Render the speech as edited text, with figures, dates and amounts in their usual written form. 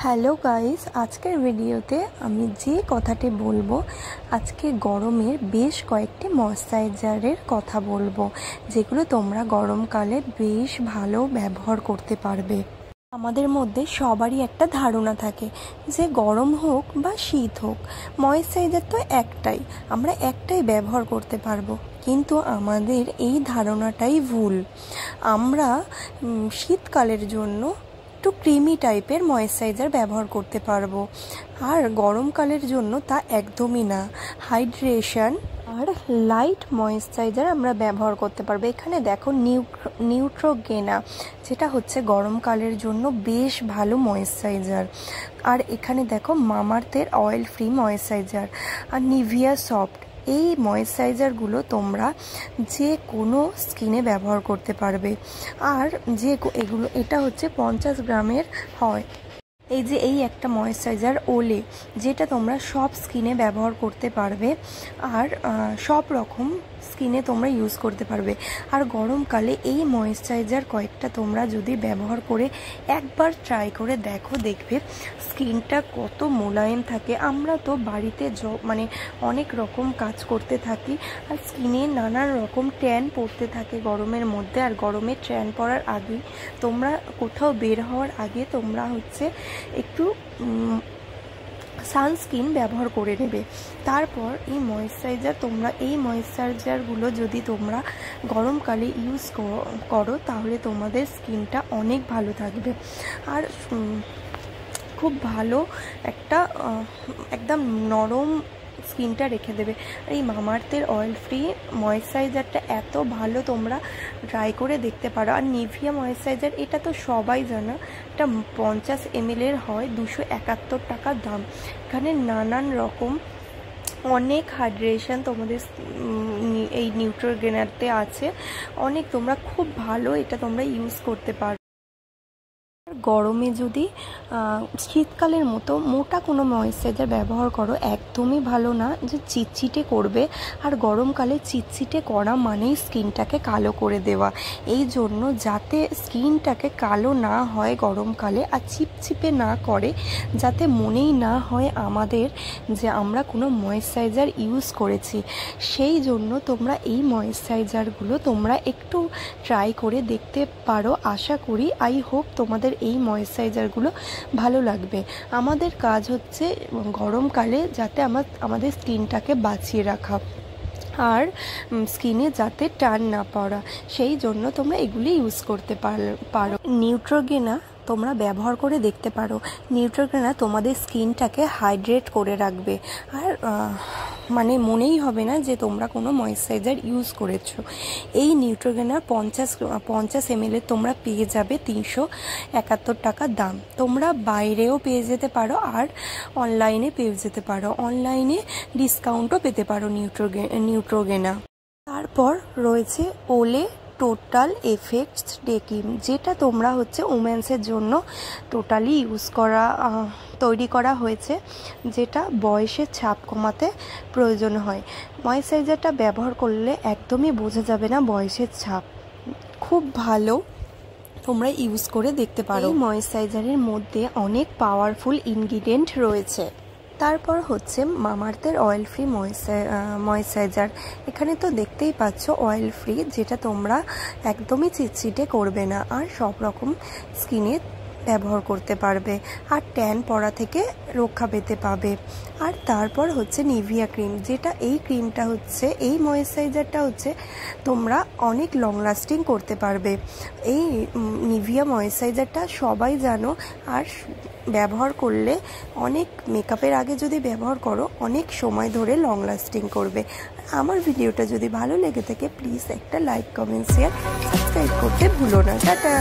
Hello guys, আজকের ভিডিওতে আমি যে কথাটি বলবো, আজকে গরমের বেশ কয়েকটি ময়েশ্চারাইজারের কথা বলবো, যেগুলো তোমরা গরমকালে বেশ ভালো ব্যবহার করতে পারবে। আমাদের মধ্যে সবারই একটা ধারণা থাকে যে গরম হোক বা শীত হোক, ময়েশ্চারাইজার তো একটাই, আমরা একটাই ব্যবহার করতে পারবো। কিন্তু আমাদের এই ধারণাটাই ভুল। আমরা শীতকালের জন্য একটু ক্রিমি টাইপের ময়েশ্চারাইজার ব্যবহার করতে পারবো, আর গরমকালের জন্য তা একদমই না। হাইড্রেশন আর লাইট ময়েশ্চারাইজার আমরা ব্যবহার করতে পারবো। এখানে দেখো নিউট্রোগেনা, যেটা হচ্ছে গরমকালের জন্য বেশ ভালো ময়েশ্চারাইজার। আর এখানে দেখো মামাআর্থের অয়েল ফ্রি ময়েশ্চারাইজার আর নিভিয়া সফট। এই ময়েশ্চারাইজারগুলো তোমরা যে কোনো স্কিনে ব্যবহার করতে পারবে। আর এটা হচ্ছে 50 গ্রামের হয়। এই একটা ময়েশ্চারাইজার ওলে, যেটা তোমরা সব স্কিনে ব্যবহার করতে পারবে, আর সব রকম স্কিনে তোমরা ইউজ করতে পারবে। আর গরমকালে এই ময়েশ্চারাইজার কয়েকটা তোমরা যদি ব্যবহার করে একবার ট্রাই করে দেখো, দেখবে স্কিনটা কত মোলায়েম থাকে। আমরা তো বাড়িতে অনেক রকম কাজ করতে থাকি, আর স্কিনে নানান রকম ট্যান পড়তে থাকে গরমের মধ্যে। আর গরমে ট্যান পড়ার আগে তোমরা কোথাও বের হওয়ার আগে তোমরা একটু সানস্ক্রিন ব্যবহার করে নেবে। তারপর এই ময়েশ্চারাইজারগুলো যদি তোমরা গরমকালে ইউজ করো, তাহলে তোমাদের স্কিনটা অনেক ভালো থাকবে, আর খুব ভালো একটা একদম নরম স্কিনটা রেখে দেবে। এই মামাআর্থের অয়েল ফ্রি ময়েশ্চারাইজারটা এত ভালো, তোমরা ট্রাই করে দেখতে পারো। আর নিভিয়া ময়েশ্চারাইজার, এটা তো সবাই জানো, এটা 50 ml হয়, 271 টাকা দাম। এখানে নানান রকম অনেক হাইড্রেশন তোমাদের এই নিউট্রোগেনাতে আছে অনেক। তোমরা খুব ভালো এটা তোমরা ইউজ করতে পারো। গরমে যদি শীতকালের মতো মোটা কোনো ময়েশ্চারাইজার ব্যবহার করো, একদমই ভালো না, যে চিটচিটে করবে। আর গরমকালে চিটচিটে করা মানেই স্কিনটাকে কালো করে দেওয়া। এই জন্য যাতে স্কিনটাকে কালো না হয় গরমকালে, আর চিপচিপে না করে, যাতে মনেই না হয় আমাদের যে আমরা কোনো ময়েশ্চারাইজার ইউজ করেছি, সেই জন্য তোমরা এই ময়েশ্চারাইজারগুলো তোমরা একটু ট্রাই করে দেখতে পারো। আশা করি, আই হোপ তোমাদের এই ময়েশ্চারাইজারগুলো ভালো লাগবে। আমাদের কাজ হচ্ছে গরমকালে যাতে আমাদের স্কিনটাকে বাঁচিয়ে রাখা, আর স্কিনে যাতে ট্যান না পড়া, সেই জন্য তোমরা এগুলি ইউজ করতে পারো। নিউট্রোগেনা তোমরা ব্যবহার করে দেখতে পারো। নিউট্রোগেনা তোমাদের স্কিনটাকে হাইড্রেট করে রাখবে, আর মনেই হবে না যে তোমরা কোনো ময়েশ্চারাইজার ইউজ করেছো। এই নিউট্রোগেনার 50 ml তোমরা পেয়ে যাবে 371 টাকা দাম। তোমরা বাইরেও পেয়ে যেতে পারো, আর অনলাইনে পেয়ে যেতে পারো। অনলাইনে ডিসকাউন্টও পেতে পারো নিউট্রোগেনা। তারপর রয়েছে ওলে টোটাল এফেক্টস ডে ক্রিম, যেটা তোমরা ওমেন্সের জন্য টোটালি তৈরি করা হয়েছে, যেটা বয়সের ছাপ কমাতে প্রয়োজন হয়। ময়েশ্চারাইজারটা ব্যবহার করলে একদমই বোঝা যাবে না বয়সের ছাপ। খুব ভালো, তোমরা ইউজ করে দেখতে পারো। এই ময়েশ্চারাইজারের মধ্যে অনেক পাওয়ারফুল ইনগ্রিডিয়েন্ট রয়েছে। তারপর মামাআর্থের অয়েল ফ্রি ময়েশ্চারাইজার। এখানে তো দেখতেই পাচ্ছ অয়েল ফ্রি, যেটা তোমরা একদমই চিটচিটে করবে না, আর সব রকম স্কিনে ব্যবহার করতে পারবে, আর ট্যান পড়া থেকে রক্ষা পেতে পাবে। আর তারপর নিভিয়া ক্রিম, যেটা এই ক্রিমটা এই ময়েশ্চারাইজারটা তোমরা অনেক লং লাস্টিং করতে পারবে। এই নিভিয়া ময়েশ্চারাইজারটা সবাই জানো, আর ব্যবহার করলে অনেক মেকআপের আগে যদি ব্যবহার করো, অনেক সময় ধরে লং লাস্টিং করবে। আমার ভিডিওটা যদি ভালো লেগে থাকে, প্লিজ একটা লাইক, কমেন্ট, শেয়ার, সাবস্ক্রাইব করতে ভুলো না। টাটা।